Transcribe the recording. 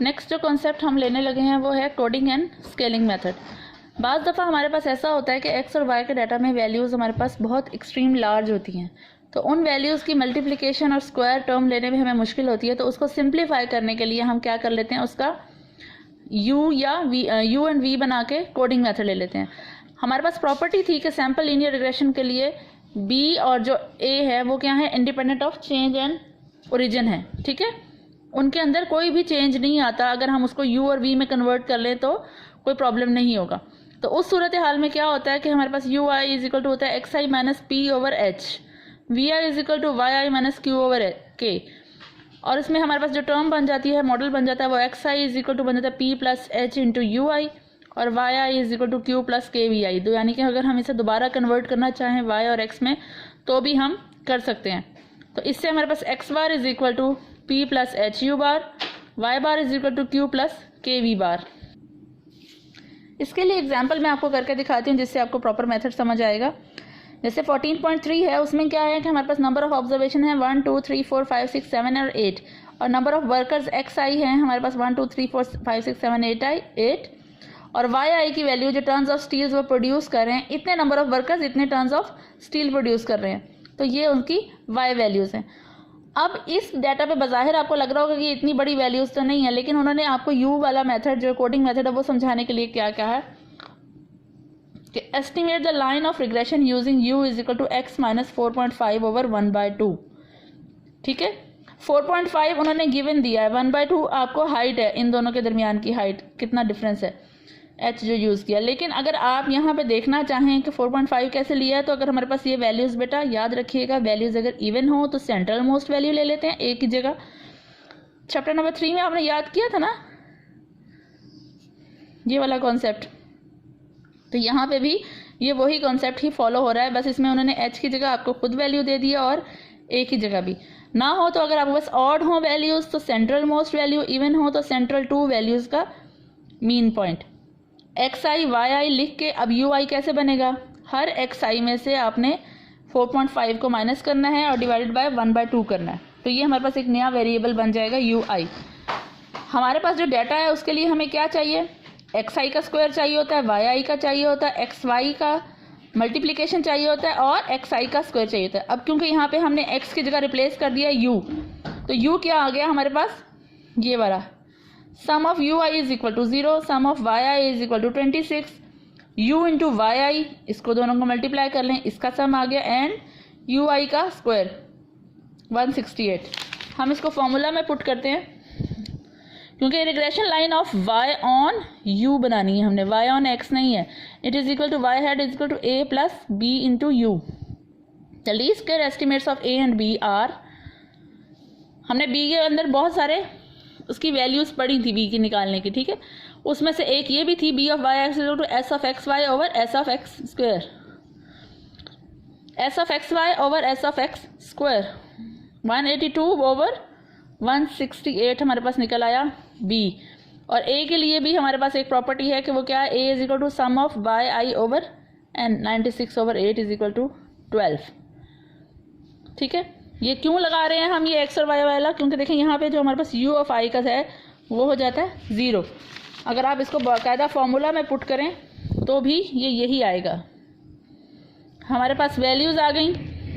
Next जो concept हम लेने लगे हैं वो है कोडिंग एंड स्केलिंग मेथड। बाज़ दफ़ा हमारे पास ऐसा होता है कि एक्स और वाई के डाटा में वैल्यूज़ हमारे पास बहुत एक्सट्रीम लार्ज होती हैं, तो उन वैल्यूज़ की मल्टीप्लिकेशन और स्क्वायर टर्म लेने में हमें मुश्किल होती है। तो उसको सिंप्लीफाई करने के लिए हम क्या कर लेते हैं, उसका यू एंड वी बना के कोडिंग मेथड ले लेते हैं। हमारे पास प्रॉपर्टी थी कि सैम्पल लीनियर रिग्रेशन के लिए बी और जो ए है वो क्या है, independent of change and origin है। ठीक है, उनके अंदर कोई भी चेंज नहीं आता। अगर हम उसको यू और वी में कन्वर्ट कर लें तो कोई प्रॉब्लम नहीं होगा। तो उस सूरत हाल में क्या होता है कि हमारे पास U I is equal to होता है X I minus P over H, V I is equal to Y I minus Q over K, और इसमें हमारे पास जो टर्म बन जाती है, मॉडल बन जाता है, वो X I is equal to बन जाता है P plus H into U I और Y I is equal to Q plus K V I. तो यानी कि अगर हम इसे दोबारा कन्वर्ट करना चाहें वाई और एक्स में तो भी हम कर सकते हैं। तो इससे हमारे पास X bar is equal to P plus H U bar, Y bar is equal to Q plus K V bar. इसके लिए एग्जाम्पल मैं आपको करके दिखाती हूँ जिससे आपको प्रॉपर मेथड समझ आएगा। जैसे 14.3 है, उसमें क्या है कि हमारे पास नंबर ऑफ ऑब्जर्वेशन है 1 2 3 4 5 6 7 और 8, और नंबर ऑफ वर्कर्स एक्स आई है हमारे पास 1 2 3 4 5 6 7 8 और वाई आई की वैल्यू जो टर्न्स ऑफ स्टील्स वो प्रोड्यूस कर रहे हैं, इतने नंबर ऑफ वर्कर्स इतने टर्न्स ऑफ स्टील प्रोड्यूस कर रहे हैं, तो ये उनकी वाई वैल्यूज़ हैं। अब इस डाटा पे बज़ाहिर आपको लग रहा होगा कि इतनी बड़ी वैल्यूज़ तो नहीं है, लेकिन उन्होंने आपको यू वाला मेथड जो कोडिंग मेथड है वो समझाने के लिए क्या कहा है कि estimate the line of regression using u is equal to x minus 4.5 over 1/2। ठीक है, 4.5 उन्होंने गिवन दिया है, 1/2 आपको हाइट है, इन दोनों के दरमियान की हाइट कितना डिफरेंस है, एच जो यूज़ किया। लेकिन अगर आप यहाँ पे देखना चाहें कि 4.5 कैसे लिया है, तो अगर हमारे पास ये वैल्यूज़, बेटा याद रखिएगा, वैल्यूज़ अगर इवन हो तो सेंट्रल मोस्ट वैल्यू ले लेते हैं एक ही जगह। चैप्टर नंबर 3 में आपने याद किया था ना ये वाला कॉन्सेप्ट, तो यहाँ पे भी ये वही कॉन्सेप्ट ही फॉलो हो रहा है, बस इसमें उन्होंने एच की जगह आपको खुद वैल्यू दे दिया और एक ही जगह भी ना हो तो अगर आपके पास ऑड हो वैल्यूज़ तो सेंट्रल मोस्ट वैल्यू, इवन हो तो सेंट्रल टू वैल्यूज़ का मीन पॉइंट। एक्स आई वाई आई लिख के अब यू आई कैसे बनेगा, हर एक्स आई में से आपने 4.5 को माइनस करना है और डिवाइडेड बाय 1/2 करना है, तो ये हमारे पास एक नया वेरिएबल बन जाएगा यू आई। हमारे पास जो डाटा है उसके लिए हमें क्या चाहिए, एक्स आई का स्क्वायर चाहिए होता है, वाई आई का चाहिए होता है, एक्स वाई का मल्टीप्लिकेशन चाहिए होता है और एक्स आई का स्क्वायर चाहिए होता है। अब क्योंकि यहाँ पे हमने एक्स की जगह रिप्लेस कर दिया यू, तो यू क्या आ गया हमारे पास, ये वाला sum of U I is equal to 0, sum of Y I is equal to 26, U into Y I, इसको दोनों को मल्टीप्लाई कर लें, इसका सम आ गया, एंड यू आई का स्क्वायर 168। हम इसको फॉर्मूला में पुट करते हैं क्योंकि regression line of y on u बनानी है हमने, y ऑन x नहीं है। It is equal to y hat is equal to a plus b into u. The least square estimates of a and b are, हमने b के अंदर बहुत सारे उसकी वैल्यूज़ पढ़ी थी b की निकालने की, ठीक है, उसमें से एक ये भी थी b of y x is equal to s of x y over s of x square, s of x y over s of x square 182 over 168 हमारे पास निकल आया b। और a के लिए भी हमारे पास एक प्रॉपर्टी है कि वो क्या है, a is equal to sum of Y i over n, 96 over 8 is equal to 12। ठीक है, ये क्यों लगा रहे हैं हम ये x और y वाला, क्योंकि देखें यहाँ पे जो हमारे पास u ऑफ i का है वो हो जाता है 0। अगर आप इसको बाकायदा फॉर्मूला में पुट करें तो भी ये यही आएगा। हमारे पास वैल्यूज़ आ गई,